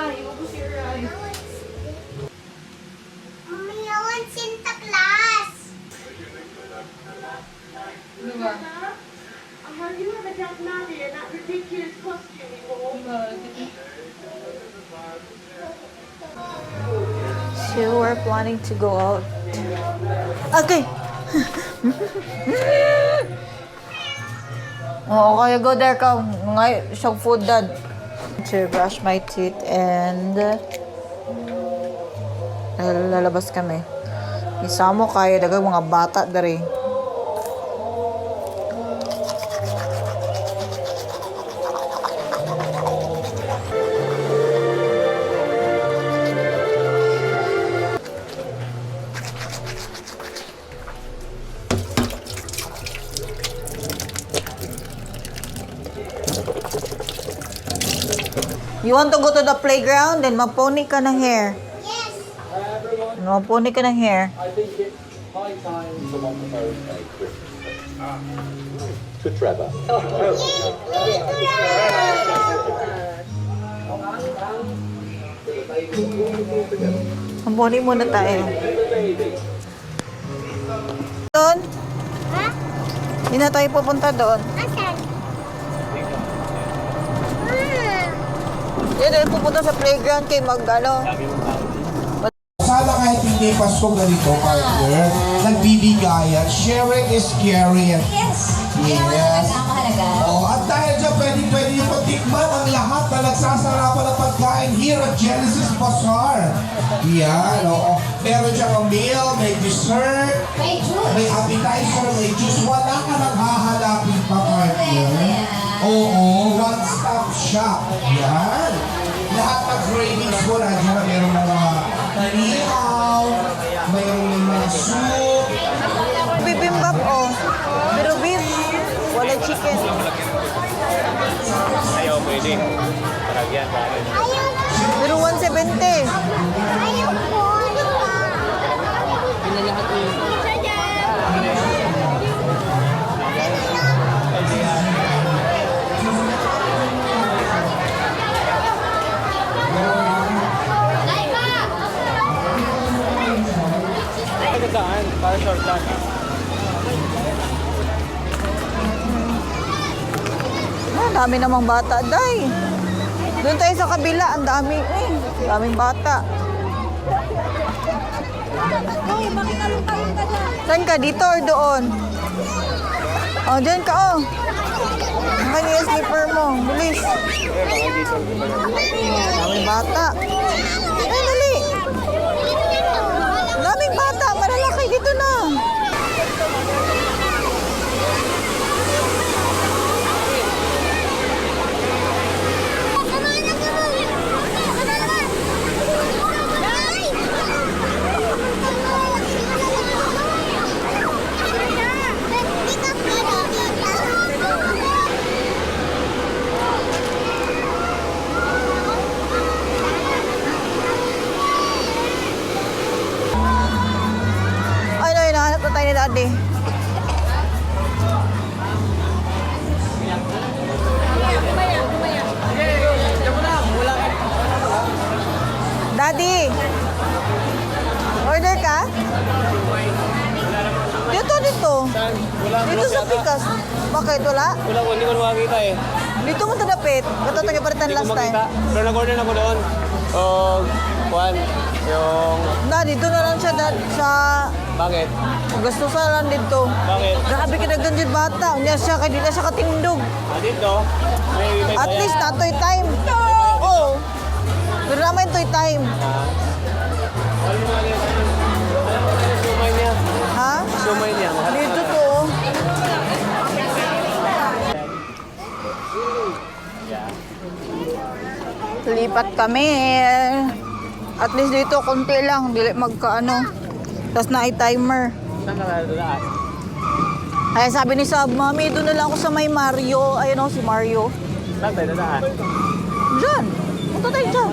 eye. Ubus your eye. Mommy, I want Santa Claus. Diba? You have a Jack Nadia in that ridiculous costume you wore. So we're planning to go out. Okay. Oh, okay, go there ka. Ngay, siyang food dad. To brush my teeth and lalabas kami. Isa mo kayo, dagang mga bata dari. You want to go to the playground? Then maponi ka ng hair. Yes. Maponi ka ng hair. I think it's high time someone proposed a Christmas to Trevor. Maponi muna tayo. Doon? Ha? Hindi na tayo pupunta doon. Asan? Hindi na pupunta sa playground kay mag-ano. Sana kahit hindi Pasko ganito, partner, nagbibigayan. Sharing is caring. Yes. Yes. Mahalaga. Oh, at dahil dyan, pwede yung patikman ang lahat na nagsasarapan ng pagkain here at Genesis Bazaar. Yan, oo. Meron dyan ang meal, may dessert, May juice. may appetizer, may juice. Wala ka nang hahanapin pa, partner. Oo, one-stop shop. Yan. Lahat ng cravings mo na dyan. Meron mga kanihaw, mayroong mga soup. Bibimbap oh. Pero beef, wala chicken. Ayaw, pwede. Paragyan, pare. Pero 170. Ayaw ko. Nagdaan, para shortcut. Ang dami namang bata, day. Doon tayo sa kabila, ang dami eh. Daming bata. Saan ka? Dito or doon? Oh, dyan ka oh. Ang yung slipper mo. Bilis. Daming bata. Ay, dali. Daming bata. Malalaki dito na. Ano, hinahanap na tayo ni Daddy. Daddy! Order ka? Dito. Dito sa Pikas. Bakit? Wala? Wala ko, hindi ko makakita eh. Dito mo tadapit. Ito tagapalitan Hindi ko last time. makita. Pero nag-order na ko doon. O, Juan, yung... Na, dito na lang siya sa... Bakit? Gusto sa lang dito. Bakit? Grabe ka nagdanjid bata. Unya siya, kaya di na siya katindog. Dito, may At least na toy time. Oo. Pero naman toy time. Alam mo nga niya, sumay niya. Ha? Sumay niya. Dito to. Lipat kami. At least dito konti lang, dili magkaano. Tapos na i-timer. Saan ka dadaan? Kaya sabi ni Sab, Mami, doon na lang ako sa may Mario. Ayun o, si Mario. Saan tayo dadaan? Diyan. Punta tayo dyan.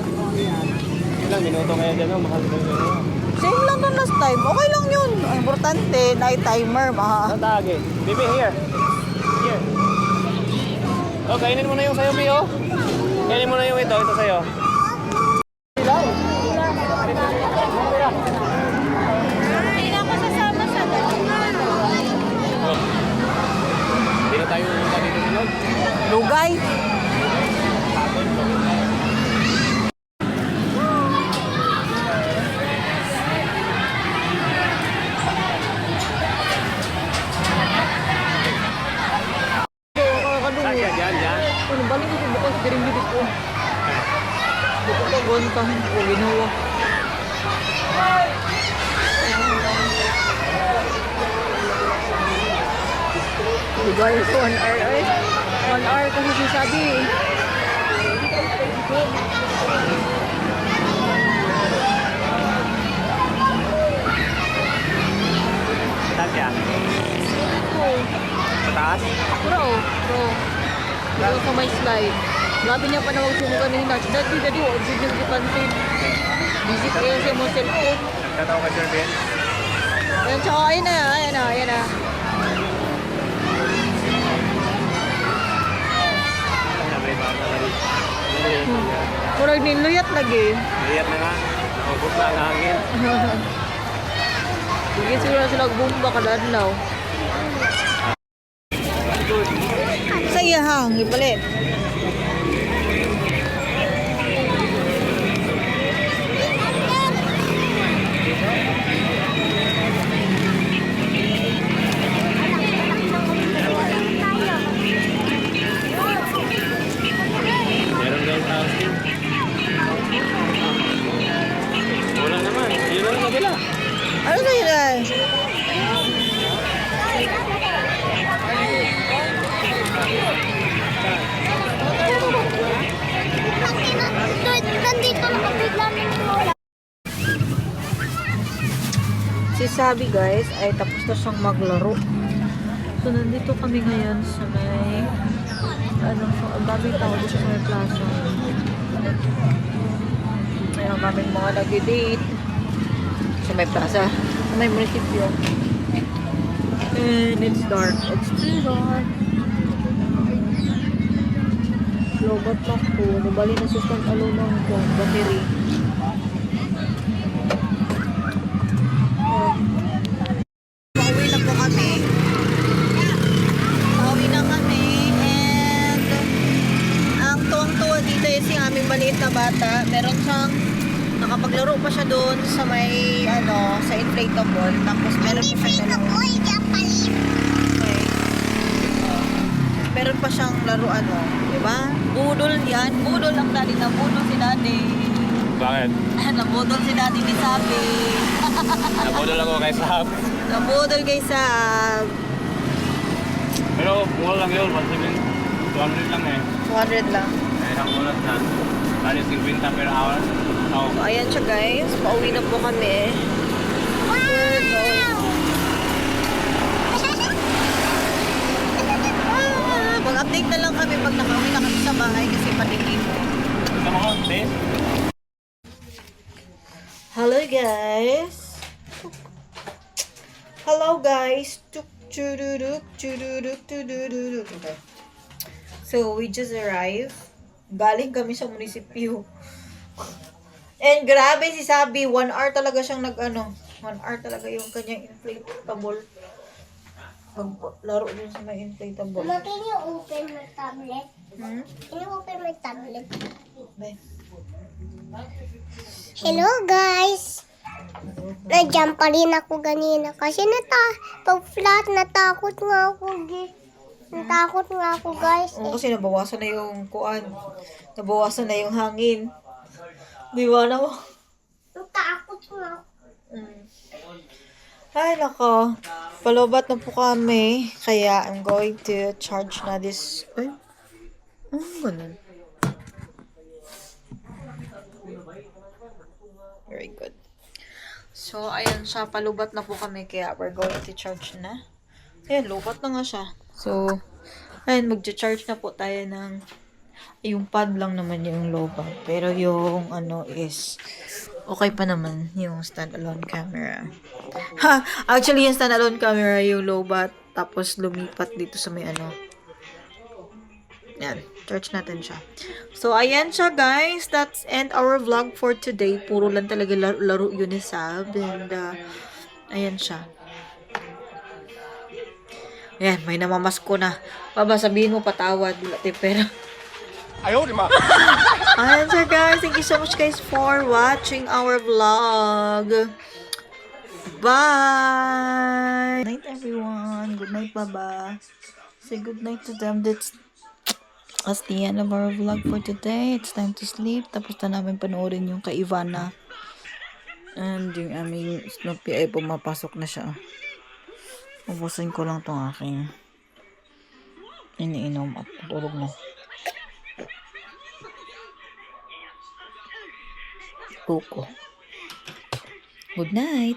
Ilang minuto kaya dyan, no? Mahal ko yun. Same lang doon last time. Okay lang yun. Ang importante, na i-timer. Saan tayo? Bibi, here. Here. Oh, kainin mo na yung sayo, Bi, oh. Kainin mo na yung ito sa'yo. Kuwan ka. O, ginawa. Diba, ito 1 hour eh. 1 hour kasi sinasabi eh. Saan siya? Mataas? Bro. Dito sa may slide. Labi niya pa na huwag siya kanina. Dati, huwag siya yung dipansin. Busy kaya siya mo cellphone. Nagkataw ka, Sir Ben? Ayan, tsaka ayan na. Murag niluyat lagi. Liyat na nga. Nakabot na ang hangin. Sige siguro sila bumba kada adlaw. Saya hang, ipalit. Meron guys house din. Wala naman. Yun lang kabila. Ano sa'yo dahil? Nandito na kabigla ng lola. Si Sabi guys ay tapos na siyang maglaro. So nandito kami ngayon sa may so ang daming tao dito sa may plaza. Ay ang daming mga nag-date sa may plaza, sa may munisipyo. And it's dark. It's too dark. Lobat lang po. Nabali na sa stand alone ng battery. Pauwi na po kami. Pauwi na kami. And ang tuwang-tuwa dito is yung aming maliit na bata. Meron siyang nakapaglaro pa siya doon sa may sa inflatable. Tapos meron pa siya dalawa. Okay. Meron pa siyang laruan, di ba? Budol yan. Budol ang daddy na. Budol si daddy. Bakit? Nabudol si daddy ni Sabi. Nabudol ako kay Sab. Nabudol kay Sab. Pero mura lang yun. 200 lang eh. 200 lang. Kaya ang ulat na. Bali 50 per hour. Oh. So, ayan siya guys. Pauwi na po kami. Mag-update na lang kami pag nakauwi na kami sa bahay kasi patikin. Ito mo ko, sis. Hello guys. Hello guys. Okay. So we just arrived. Galing kami sa munisipyo. And grabe si Sabi, 1 hour talaga siyang 1 hour talaga yung kanyang inflatable. Maglaro din sa may inflatable. Mama, can you open my tablet? Hmm? Can you open my tablet? Bye. Hello guys! Nandiyan pa rin ako ganina kasi pag flat natakot nga ako. Natakot nga ako guys. Oo, kasi nabawasan na yung kuan. Nabawasan na yung hangin. Di ba na mo? Natakot nga ako. Ay, nako. Palobat na po kami. Kaya, I'm going to charge na this. Ay, ganun. Very good. So, ayan siya. Palubat na po kami. Kaya, we're going to charge na. Ayan, lubat na nga siya. So, ayan, mag-charge na po tayo ng yung pad lang naman yung lobat. Pero yung is okay pa naman yung standalone camera. Ha! Actually, yung standalone camera yung lobat. Tapos lumipat dito sa may Yan. Charge natin siya. So, ayan siya guys. That's end our vlog for today. Puro lang talaga laro yun ni Sab. And, ayan siya. Ayan, may namamasko na. Baba, sabihin mo patawad. Wala tayo pera. Ayaw, di ma. Ayan siya guys. Thank you so much guys for watching our vlog. Bye! Good night everyone. Good night, Baba. Say good night to them. That's the end of our vlog for today. It's time to sleep. Tapos na namin panoorin yung kay Ivana. And yung aming Snoopy ay pumapasok na siya. Ubusin ko lang tong aking iniinom at tulog na. Kuko. Good night.